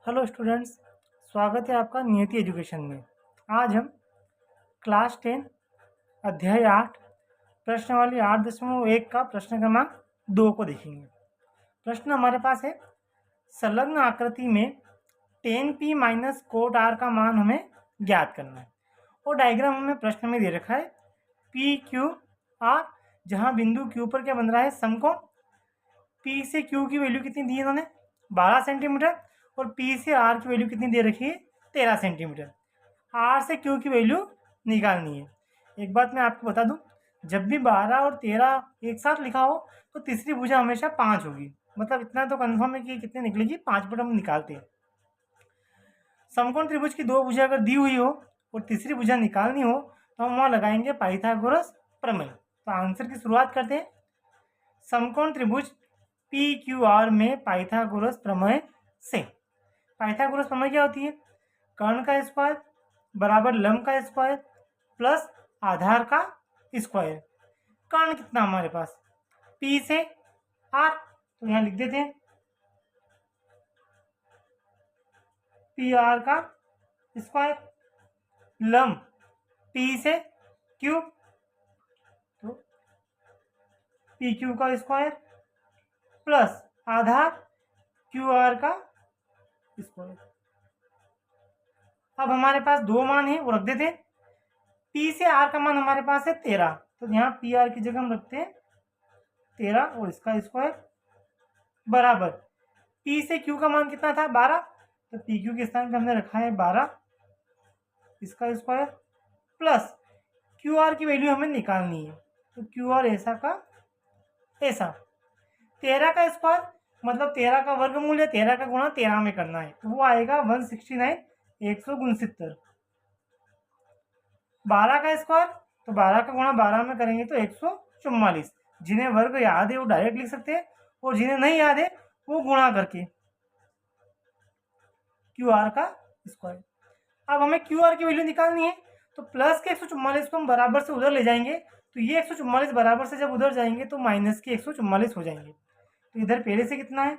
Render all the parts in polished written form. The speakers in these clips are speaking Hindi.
हेलो स्टूडेंट्स, स्वागत है आपका नियति एजुकेशन में। आज हम क्लास 10 अध्याय 8 प्रश्नावली 8.1 का प्रश्न क्रमांक 2 को देखेंगे। प्रश्न हमारे पास है, संलग्न आकृति में tan p minus cot r का मान हमें ज्ञात करना है। और डायग्राम हमें प्रश्न में दे रखा है पी क्यू आर, जहाँ बिंदु क्यू पर क्या बन रहा है, समकोण। P से Q की वैल्यू कितनी दी है इन्होंने, 12 सेंटीमीटर, और P से R की वैल्यू कितनी दे रखी है, 13 सेंटीमीटर। R से Q की वैल्यू निकालनी है। एक बात मैं आपको बता दूं, जब भी 12 और 13 एक साथ लिखा हो तो तीसरी भुजा हमेशा 5 होगी। मतलब इतना तो कंफर्म है कि कितनी निकलेगी, 5 पर हम निकालते हैं। समकोण त्रिभुज की दो भुजा अगर दी हुई हो और तीसरी भुजा निकालनी हो तो हम वहाँ लगाएंगे पाइथागोरस प्रमेय। तो आंसर की शुरुआत करते हैं। समकोण त्रिभुज पी क्यू आर में पाइथागोरस प्रमेय से। पाइथागोरस प्रमेय क्या होती है, कर्ण का स्क्वायर बराबर लंब का स्क्वायर प्लस आधार का स्क्वायर। कर्ण कितना हमारे पास, P से R, तो यहाँ लिख देते हैं पी आर का स्क्वायर, लंब P से Q, तो पी क्यू का स्क्वायर प्लस आधार क्यू आर का स्क्वायर। अब हमारे पास दो मान है, वो रख देते हैं। P से R का मान हमारे पास है 13, तो यहाँ पी आर की जगह हम रखते हैं 13 और इसका स्क्वायर बराबर P से Q का मान कितना था, 12, तो पी क्यू के स्थान पे हमने रखा है 12, इसका स्क्वायर प्लस क्यू आर की वैल्यू हमें निकालनी है, तो क्यू आर ऐसा का ऐसा। 13 का स्क्वायर मतलब 13 का वर्गमूल है, 13 का गुणा 13 में करना है, तो वो आएगा 169, 169। 12 का स्क्वायर, तो 12 का गुणा 12 में करेंगे तो 144। जिन्हें वर्ग याद है वो डायरेक्ट लिख सकते हैं, और जिन्हें नहीं याद है वो गुणा करके क्यू आर का स्क्वायर। अब हमें क्यू आर की वैल्यू निकालनी है, तो प्लस के 144 को हम बराबर से उधर ले जाएंगे, तो ये 144 बराबर से जब उधर जाएंगे तो माइनस के 144 हो जाएंगे। तो इधर पहले से कितना है,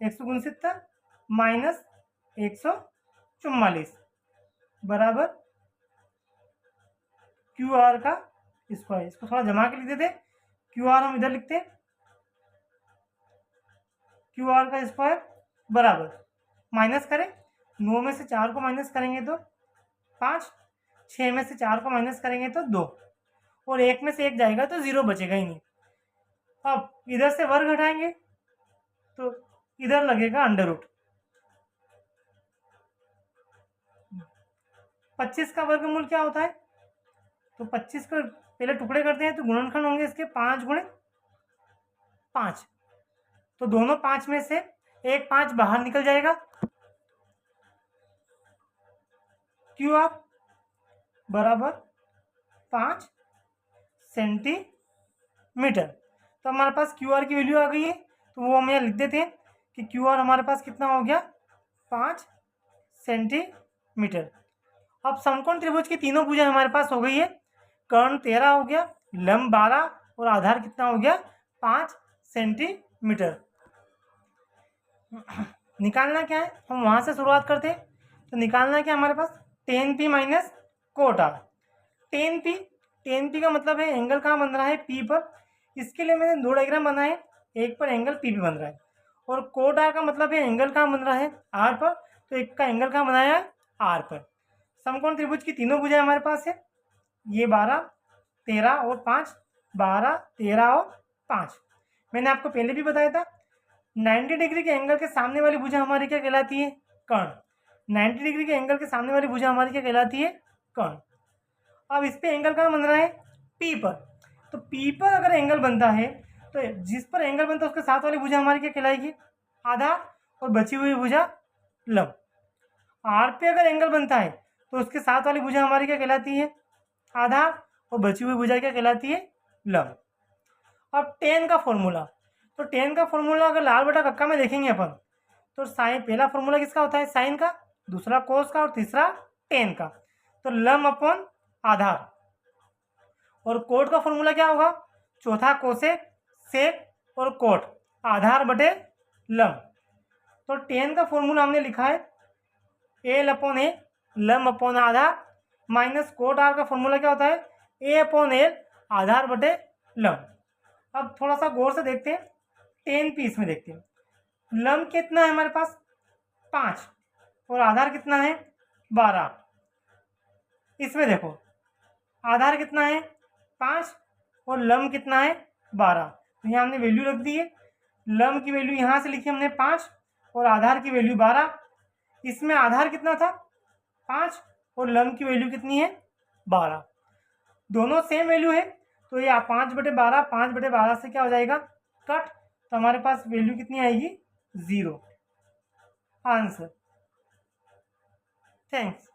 169 माइनस 144 बराबर क्यू आर का स्क्वायर। इसको थोड़ा जमा के लिख देते, क्यू आर हम इधर लिखते हैं, क्यू आर का स्क्वायर बराबर, माइनस करें, 9 में से 4 को माइनस करेंगे तो 5, 6 में से 4 को माइनस करेंगे तो 2, और 1 में से 1 जाएगा तो 0 बचेगा ही नहीं। अब इधर से वर्ग हटाएंगे तो इधर लगेगा अंडर रूट। 25 का वर्गमूल क्या होता है, तो 25 को पहले टुकड़े करते हैं तो गुणनखंड होंगे इसके 5 गुणे 5, तो दोनों 5 में से एक 5 बाहर निकल जाएगा। क्यू आर बराबर 5 सेंटीमीटर। तो हमारे पास क्यू आर की वैल्यू आ गई है, तो वो हम यहाँ लिख देते हैं कि क्यू आर हमारे पास कितना हो गया, 5 सेंटीमीटर। अब समकोण त्रिभुज की तीनों भुजा हमारे पास हो गई है, कर्ण 13 हो गया, लंब 12 और आधार कितना हो गया, 5 सेंटीमीटर। निकालना क्या है, हम वहां से शुरुआत करते हैं। तो निकालना क्या हमारे पास, tan p minus cot r। tan p का मतलब है एंगल कहाँ बन रहा है, P पर। इसके लिए मैंने दो डायग्राम बनाए, एक पर एंगल P बन रहा है, और कोट r का मतलब है एंगल कहाँ बन रहा है, R पर। तो एक का एंगल कहाँ बनाया है, R पर। समकोण त्रिभुज की तीनों भुजाएं हमारे पास है, ये 12, 13 और 5, 12, 13 और 5। मैंने आपको पहले भी बताया था 90 डिग्री के एंगल के सामने वाली भुजा हमारी क्या कहलाती है, कर्ण। 90 डिग्री के एंगल के सामने वाली भुजा हमारी क्या कहलाती है, कर्ण। अब इस पे एंगल कहाँ बन रहा है, P पर। तो P पर अगर एंगल बनता है तो जिस पर एंगल बनता है उसके साथ वाली भुजा हमारी क्या कहलाएगी, आधार, और बची हुई भुजा लंब। R पे अगर एंगल बनता है तो उसके साथ वाली भुजा हमारी क्या कहलाती है, आधार, और बची हुई भुजा क्या कहलाती है, लंब। अब tan का फॉर्मूला, तो tan का फॉर्मूला अगर लाल बटा कक्का में देखेंगे अपन, तो साइन, पहला फॉर्मूला किसका होता है, साइन का, दूसरा कोस का और तीसरा tan का। तो लंब अपॉन आधार। और कोट का फॉर्मूला क्या होगा, चौथा कोसेक, सेक और कोट, आधार बटे लंब। तो टेन का फॉर्मूला हमने लिखा है एल अपॉन ए लम अपॉन आधार माइनस कोट आर का फॉर्मूला क्या होता है ए अपॉन एल आधार बटे लम। अब थोड़ा सा गौर से देखते हैं, टेन पी इसमें देखते हैं। लम कितना है हमारे पास 5 और आधार कितना है 12। इसमें देखो आधार कितना है 5 और लम कितना है 12, तो यहाँ हमने वैल्यू रख दी है। लम की वैल्यू यहाँ से लिखी हमने 5 और आधार की वैल्यू 12। इसमें आधार कितना था 5 और लम की वैल्यू कितनी है 12, दोनों सेम वैल्यू है, तो ये 5/12 5/12 से क्या हो जाएगा कट, तो हमारे पास वैल्यू कितनी आएगी 0। आंसर। थैंक्स।